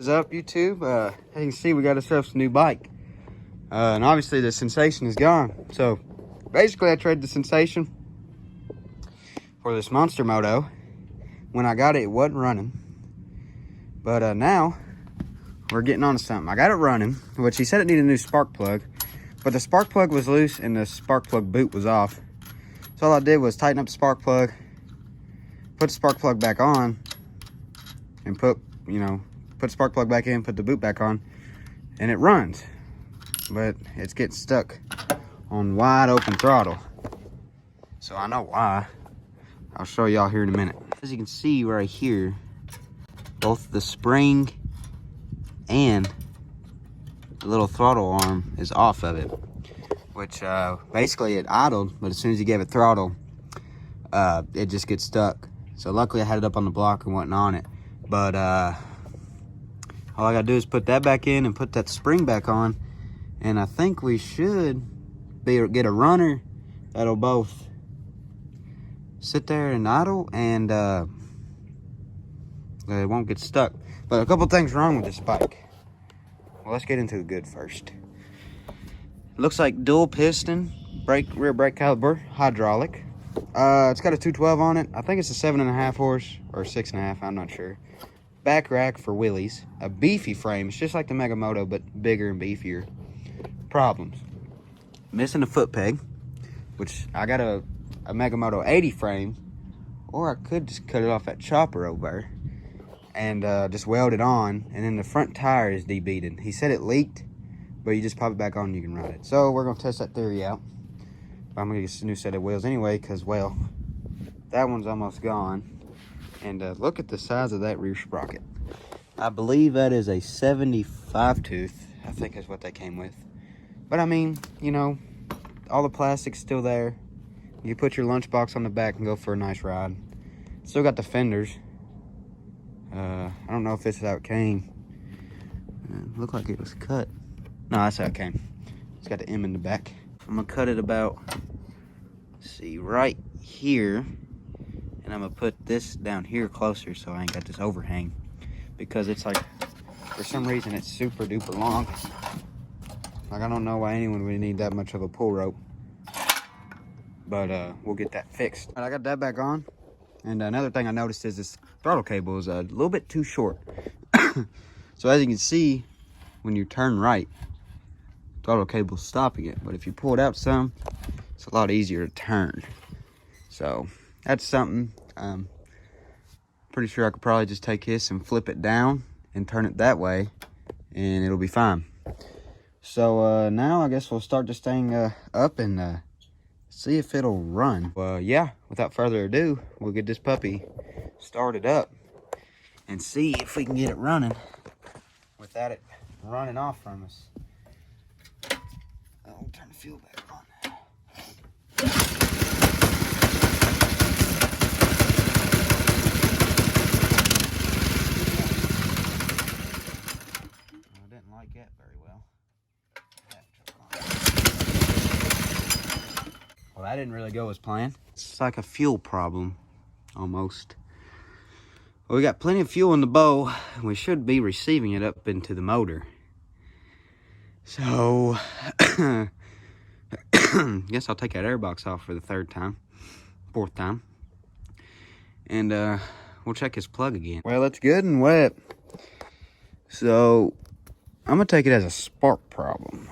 What's up, YouTube? As you can see, we got ourselves a new bike. And obviously the sensation is gone. So basically I traded the sensation for this monster Moto. When I got it, it wasn't running. But now we're getting on to something. I got it running, which he said it needed a new spark plug. But the spark plug was loose and the spark plug boot was off. So all I did was tighten up the spark plug, put the spark plug back on, and put the spark plug back in, put the boot back on, and it runs. But it's getting stuck on wide open throttle. So I know why. I'll show y'all here in a minute. As you can see right here, both the spring and the little throttle arm is off of it, which basically it idled, but as soon as you gave it throttle, it just gets stuck. So luckily I had it up on the block and wasn't on it. But all I gotta do is put that back in and put that spring back on, and I think we should get a runner that'll both sit there and idle and it won't get stuck. But a couple things wrong with this bike. Well, let's get into the good first. Looks like dual piston rear brake caliper, hydraulic. It's got a 212 on it. I think it's a 7.5 horse or 6.5, I'm not sure. Back rack for wheelies. A beefy frame. It's just like the Mega Moto, but bigger and beefier. Problems: missing a foot peg, which I got a Mega Moto 80 frame, or I could just cut it off that chopper over and just weld it on. And then the front tire is debeaded. He said it leaked, but you just pop it back on and you can ride it. So we're gonna test that theory out. I'm gonna get a new set of wheels anyway, because, well, that one's almost gone. And look at the size of that rear sprocket. I believe that is a 75 tooth, I think is what they came with. But I mean, you know, all the plastic's still there. You put your lunchbox on the back and go for a nice ride. Still got the fenders. I don't know if this is how it came. It looked like it was cut. No, that's how it came. It's got the M in the back. I'm gonna cut it about, let's see, right here. And I'm gonna put this down here closer so I ain't got this overhang, because it's like, for some reason, it's super duper long. Like, I don't know why anyone would need that much of a pull rope, but we'll get that fixed. All right, I got that back on. And another thing I noticed is this throttle cable is a little bit too short. So as you can see, when you turn right, throttle cable's stopping it. But if you pull it out some, it's a lot easier to turn. So that's something. Pretty sure I could probably just take this and flip it down and turn it that way, and it'll be fine. So now I guess we'll start this thing up and see if it'll run. Yeah, without further ado, we'll get this puppy started up and see if we can get it running without it running off from us. I'll turn the fuel back on. I didn't like that very well. Well, that didn't really go as planned. It's like a fuel problem, almost. Well, we got plenty of fuel in the bow, and we should be receiving it up into the motor. So, guess I'll take that airbox off for the fourth time. And we'll check his plug again. Well, it's good and wet. So, I'm gonna take it as a spark problem.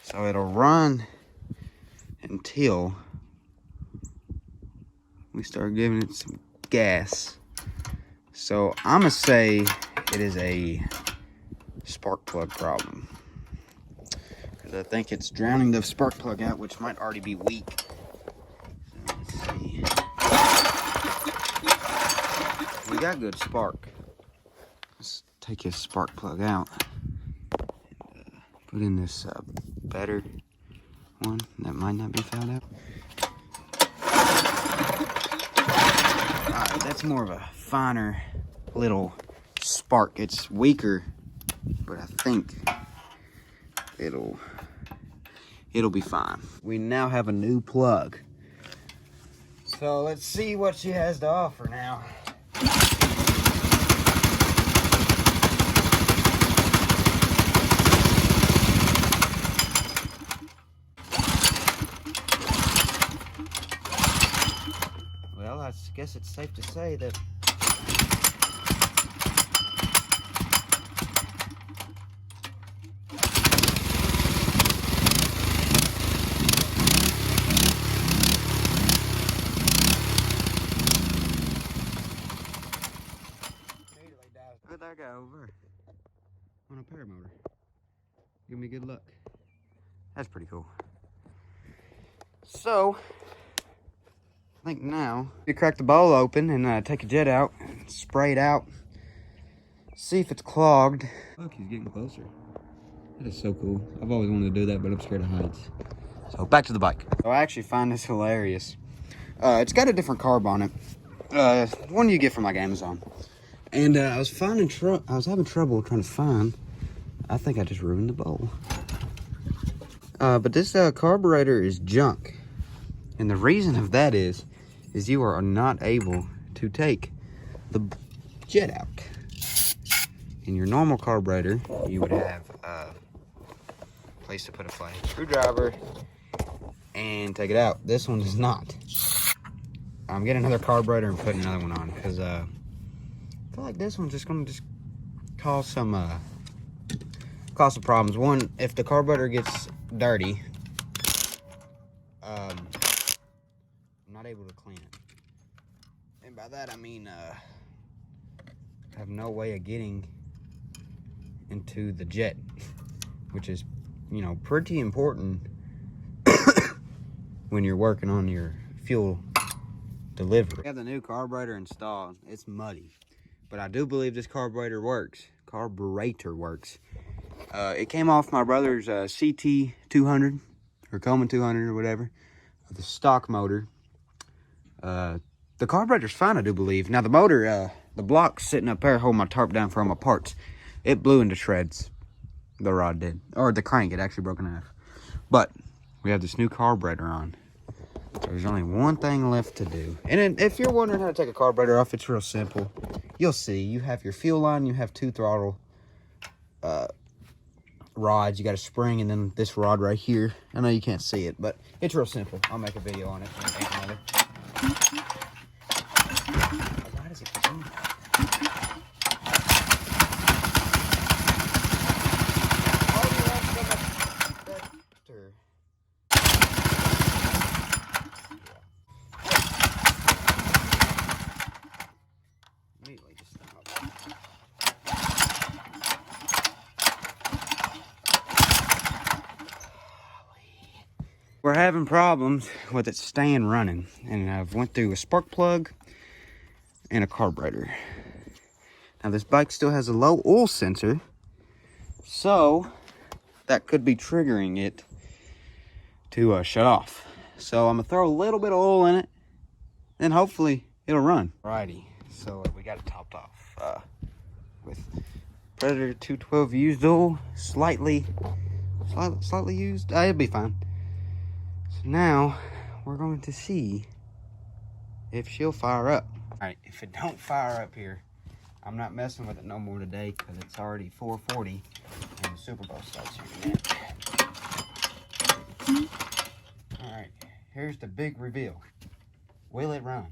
So it'll run until we start giving it some gas. So I'm gonna say it is a spark plug problem, because I think it's drowning the spark plug out, which might already be weak. So let's see. We got good spark. Let's take his spark plug out and put in this better one that might not be fouled out. Alright, that's more of a finer little spark. It's weaker, but I think it'll be fine. We now have a new plug. So let's see what she has to offer now. guess it's safe to say that look at that guy over on a paramotor. Give me good luck. That's pretty cool. So, I think now you crack the bowl open and take a jet out, and spray it out, see if it's clogged. Look, he's getting closer. That is so cool. I've always wanted to do that, but I'm scared of heights. So back to the bike. So I actually find this hilarious. It's got a different carb on it. One you get from like Amazon. And I was having trouble trying to find. I think I just ruined the bowl. But this carburetor is junk. And the reason of that is you are not able to take the jet out. In your normal carburetor, you would have a place to put a flathead screwdriver and take it out. This one does not. I'm getting another carburetor and putting another one on because I feel like this one's just going to cause some problems. One, if the carburetor gets dirty, I'm not able to clean it. And by that I mean I have no way of getting into the jet, which is, you know, pretty important when you're working on your fuel delivery. I have the new carburetor installed. It's muddy, but I do believe this carburetor works. It came off my brother's CT 200 or Coleman 200 or whatever, the stock motor. The carburetor's fine, I do believe. Now the motor, the block's sitting up there holding my tarp down for all my parts. It blew into shreds. The rod did, or the crank, it actually broke in half. But we have this new carburetor on. So there's only one thing left to do. And then if you're wondering how to take a carburetor off, it's real simple. You'll see. You have your fuel line, you have two throttle rods. You got a spring and then this rod right here. I know you can't see it, but it's real simple. I'll make a video on it. Why does it zoom? Immediately just stop. We're having problems with it staying running, and I've went through a spark plug and a carburetor. Now this bike still has a low oil sensor, so that could be triggering it to shut off. So I'm gonna throw a little bit of oil in it, and hopefully it'll run. Alrighty, so we got it topped off with Predator 212 used oil, slightly used. It'll be fine. So now we're going to see if she'll fire up. Alright, if it don't fire up here, I'm not messing with it no more today because it's already 4:40 and the Super Bowl starts here in a minute. Alright, here's the big reveal. Will it run?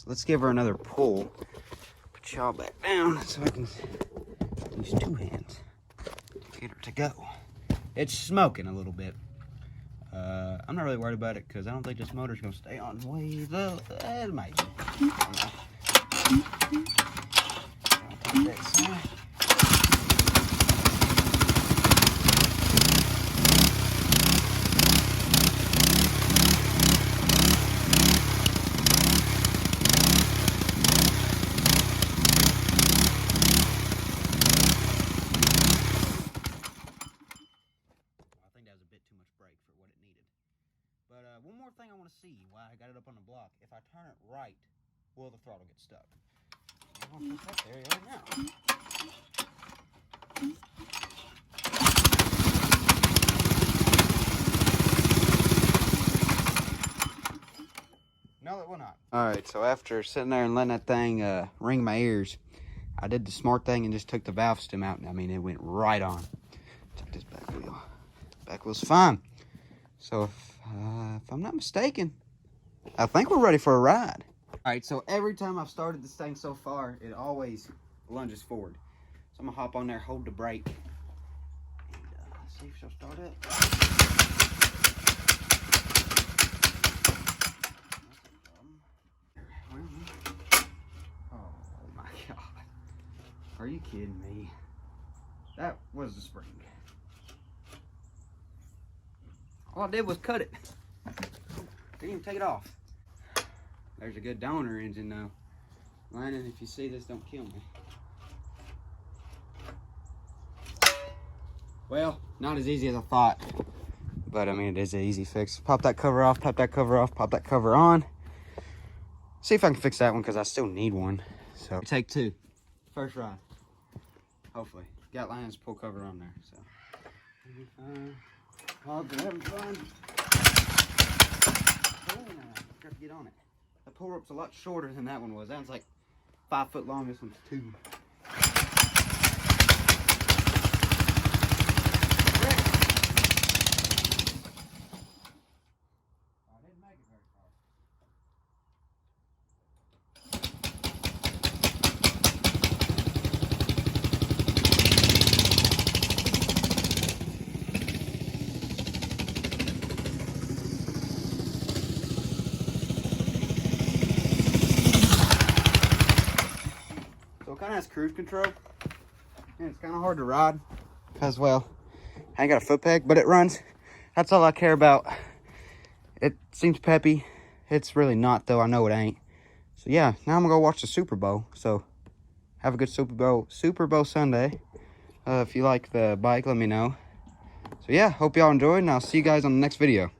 Let's give her another pull. Put y'all back down so I can use two hands to get her to go. It's smoking a little bit. I'm not really worried about it because I don't think this motor's gonna stay on way though. It might be. But one more thing I want to see while I got it up on the block. If I turn it right, will the throttle get stuck? I'm going to put that there right now. it will not. All right, so after sitting there and letting that thing ring my ears, I did the smart thing and just took the valve stem out. And I mean, it went right on. Check this back wheel. Back wheel's fine. So if I'm not mistaken, I think we're ready for a ride. All right, so every time I've started this thing so far, it always lunges forward. So I'm gonna hop on there, hold the brake, and see if she'll start up. Oh my God. Are you kidding me? That was the spring. All I did was cut it. Didn't even take it off. There's a good donor engine though. Landon, if you see this, don't kill me. Well, not as easy as I thought. But I mean, it is an easy fix. Pop that cover off, pop that cover off, pop that cover on. See if I can fix that one because I still need one. So take two. First ride. Hopefully. Got Landon's pull cover on there. So hogs are having fun. Oh, got to get on it. The pull rope's a lot shorter than that one was. That one's like 5 foot long. This one's 2. Kind of has cruise control, and it's kind of hard to ride because, well, I ain't got a foot peg, but it runs. That's all I care about. It seems peppy. It's really not, though. I know it ain't. So yeah, now I'm gonna go watch the Super Bowl. So have a good Super Bowl Sunday. If you like the bike, let me know. So yeah, hope y'all enjoyed, and I'll see you guys on the next video.